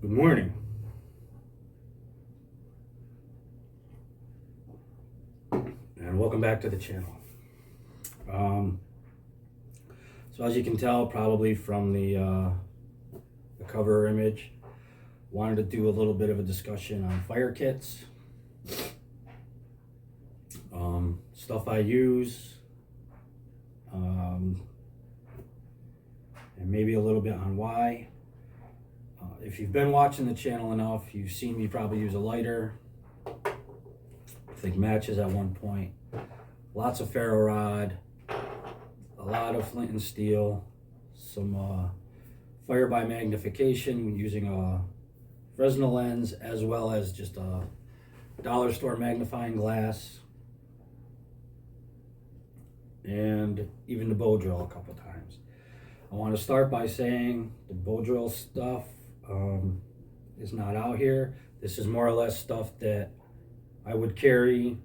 Good morning. And welcome back to the channel. Um, so as you can tell probably from the cover image, wanted to do a little bit of a discussion on fire kits, stuff I use, and maybe a little bit on why. If you've been watching the channel enough, you've seen me probably use a lighter, I think matches at one point, lots of ferro rod, a lot of flint and steel, some fire by magnification using a Fresnel lens, as well as just a dollar store magnifying glass, and even the bow drill a couple times. I want to start by saying the bow drill stuff is not out here. This is more or less stuff that I would carry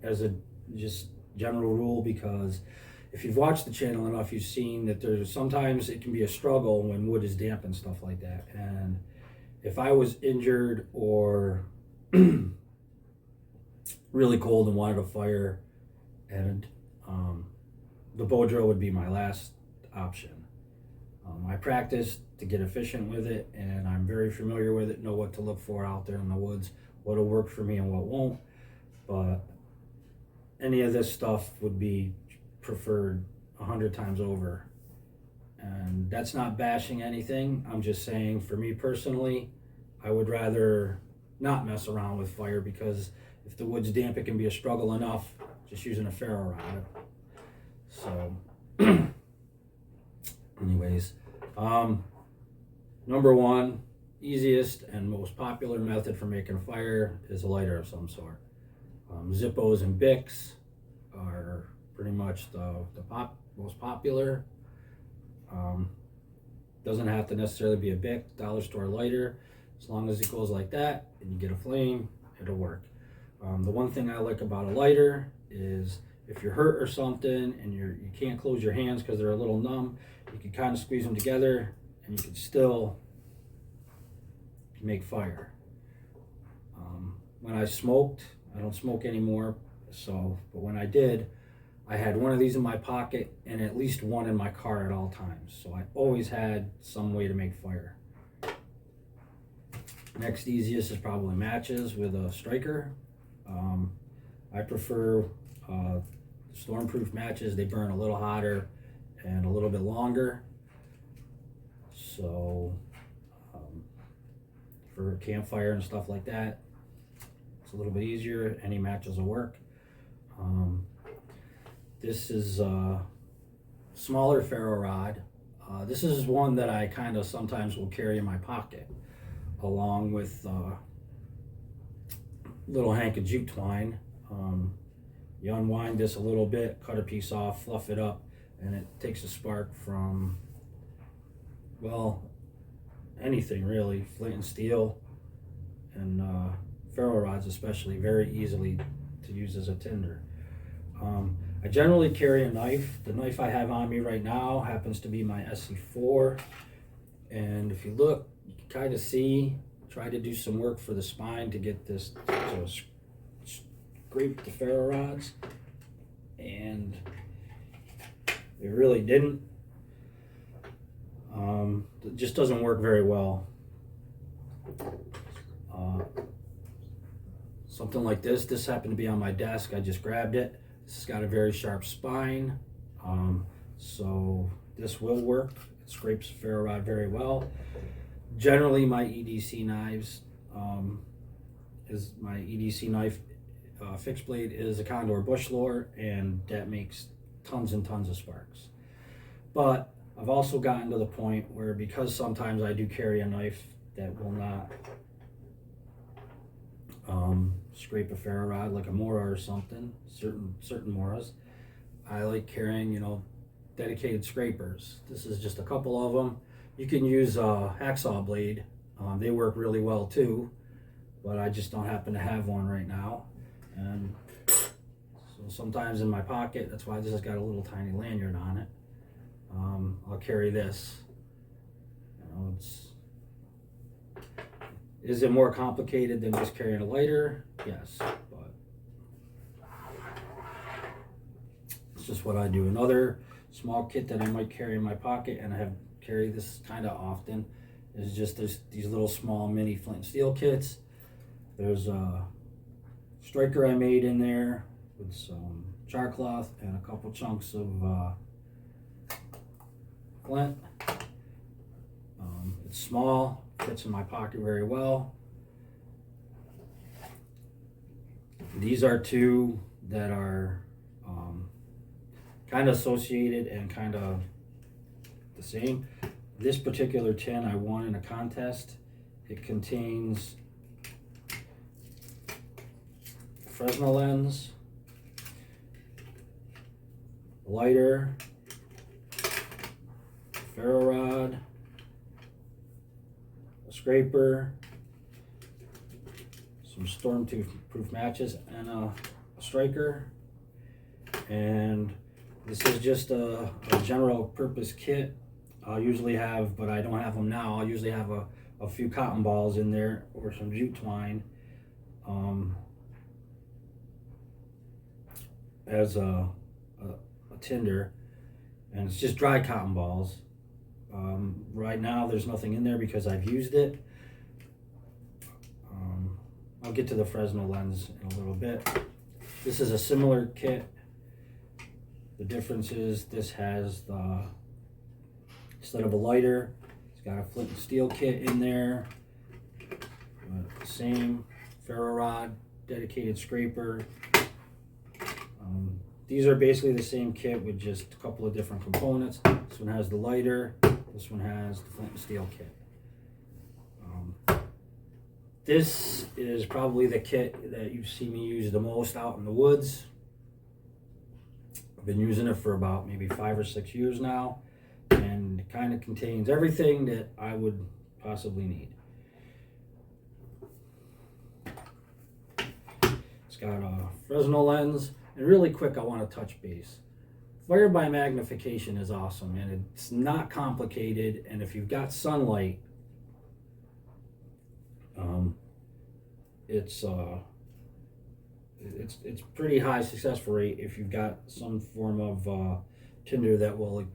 as a just general rule, because if you've watched the channel enough, you've seen that there's sometimes it can be a struggle when wood is damp and stuff like that. And if I was injured or really cold and wanted a fire, and the bow drill would be my last option. I practiced to get efficient with it, and I'm very familiar with it, know what to look for out there in the woods, what'll work for me and what won't. But any of this stuff would be preferred 100 times over. And that's not bashing anything. I'm just saying, for me personally, I would rather not mess around with fire, because if the wood's damp, it can be a struggle enough just using a ferro rod. So, anyways, number one, easiest and most popular method for making a fire is a lighter of some sort. Zippos and Bics are pretty much the most popular. Doesn't have to necessarily be a Bic, dollar store lighter. As long as it goes like that and you get a flame, it'll work. The one thing I like about a lighter is if you're hurt or something and you can't close your hands because they're a little numb, you can kind of squeeze them together and you can still make fire. When I smoked, I don't smoke anymore, but when I did, I had one of these in my pocket and at least one in my car at all times. So I always had some way to make fire. Next easiest is probably matches with a striker. I prefer stormproof matches. They burn a little hotter and a little bit longer. So for campfire and stuff like that, it's a little bit easier. Any matches will work. This is a smaller ferro rod. This is one that I kind of sometimes will carry in my pocket, along with little hank of jute twine. You unwind this a little bit, cut a piece off, fluff it up, and it takes a spark from, well, anything really, flint and steel, and ferro rods especially, very easily to use as a tinder. I generally carry a knife. The knife I have on me right now happens to be my SC4, and if you look, you can kind of see, try to do some work for the spine to get this to scrape the ferro rods, and it really didn't. It just doesn't work very well. Something like this happened to be on my desk. I just grabbed it. This has got a very sharp spine, so this will work. It scrapes the ferro rod very well. Generally, my EDC knives knife fixed blade is a Condor Bush Lore, and that makes tons and tons of sparks. But I've also gotten to the point where, because sometimes I do carry a knife that will not scrape a ferro rod, like a Mora or something, certain Moras, I like carrying, dedicated scrapers. This is just a couple of them. You can use a hacksaw blade. They work really well too, but I just don't happen to have one right now. And so sometimes in my pocket, that's why this has got a little tiny lanyard on it. I'll carry this. Is it more complicated than just carrying a lighter? Yes, but it's just what I do. Another small kit that I might carry in my pocket, and I have carried this kind of often, is just these little small mini flint and steel kits. There's a striker I made in there with some char cloth and a couple chunks of flint. It's small, fits in my pocket very well. These are two that are kind of associated and kind of the same. This particular tin I won in a contest. It contains Fresnel lens, lighter, ferro rod, a scraper, some storm-proof matches, and a striker. And this is just a general purpose kit. I'll usually have, but I don't have them now, I'll usually have a few cotton balls in there or some jute twine as a tinder, and it's just dry cotton balls. Right now there's nothing in there because I've used it. I'll get to the Fresnel lens in a little bit. This is a similar kit. The difference is this has the, instead of a lighter, it's got a flint and steel kit in there. Same ferro rod, dedicated scraper. These are basically the same kit with just a couple of different components. This one has the lighter, this one has the flint and steel kit. This is probably the kit that you've seen me use the most out in the woods. I've been using it for about maybe 5 or 6 years now, and it kind of contains everything that I would possibly need. It's got a Fresnel lens, and really quick I want to touch base. Fire by magnification is awesome, and it's not complicated, and if you've got sunlight, it's pretty high success rate if you've got some form of tinder that will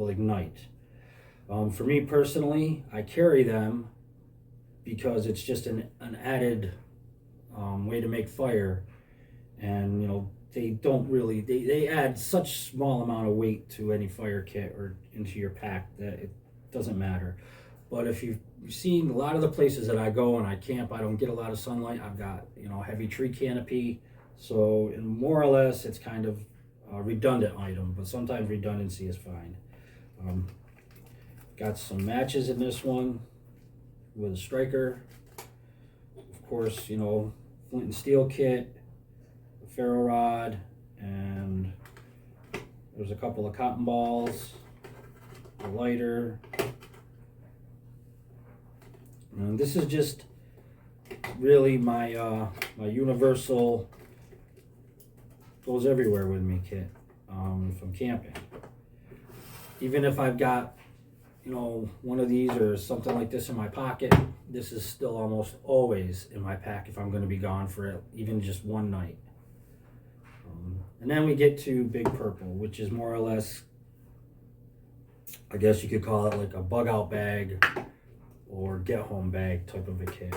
ignite. For me personally, I carry them because it's just an added way to make fire, and you know, they don't really, they add such small amount of weight to any fire kit or into your pack that it doesn't matter. But if you've seen a lot of the places that I go and I camp, I don't get a lot of sunlight. I've got, you know, heavy tree canopy, so more or less it's kind of a redundant item, but sometimes redundancy is fine. Got some matches in this one with a striker. Of course, you know, flint and steel kit, a ferro rod, and there's a couple of cotton balls, a lighter. And this is just really my my universal goes everywhere with me kit from camping. Even if I've got, you know, one of these or something like this in my pocket, this is still almost always in my pack if I'm going to be gone for even just one night. And then we get to Big Purple, which is more or less, I guess you could call it like a bug out bag or get home bag type of a kit.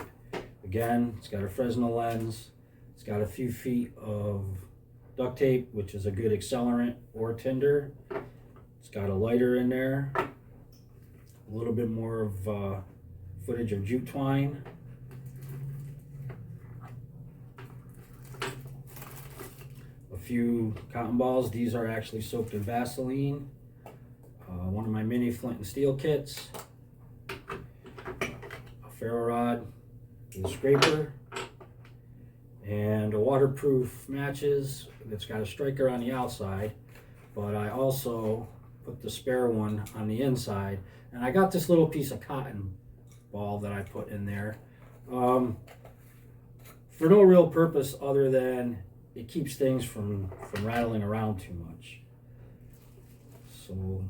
Again, it's got a Fresnel lens, it's got a few feet of duct tape, which is a good accelerant or tinder. It's got a lighter in there, a little bit more of footage of jute twine, a few cotton balls. These are actually soaked in Vaseline. One of my mini flint and steel kits, ferro rod with a scraper, and a waterproof matches that's got a striker on the outside, but I also put the spare one on the inside, and I got this little piece of cotton ball that I put in there for no real purpose other than it keeps things from rattling around too much. So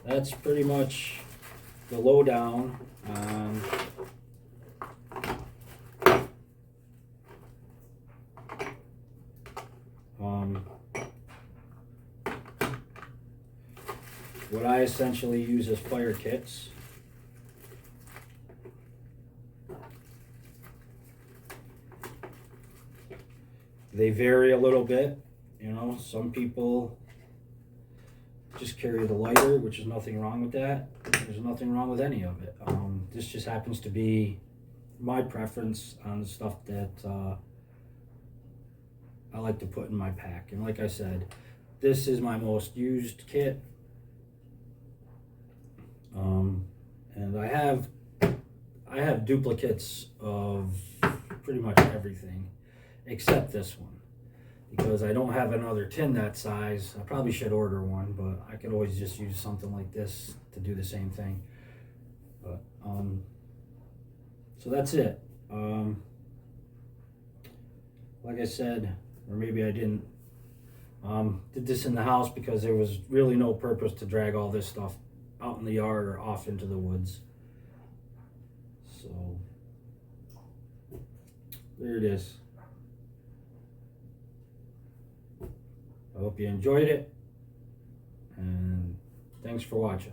that's pretty much the lowdown on what I essentially use as fire kits. They vary a little bit, you know. Some people just carry the lighter, which is nothing wrong with that. There's nothing wrong with any of it. This just happens to be my preference on the stuff that I like to put in my pack. And like I said, this is my most used kit. And I have duplicates of pretty much everything except this one, because I don't have another tin that size. I probably should order one, but I could always just use something like this to do the same thing. But so that's it. Like I said, or maybe I didn't, did this in the house because there was really no purpose to drag all this stuff out in the yard or off into the woods. So there it is. I hope you enjoyed it, and thanks for watching.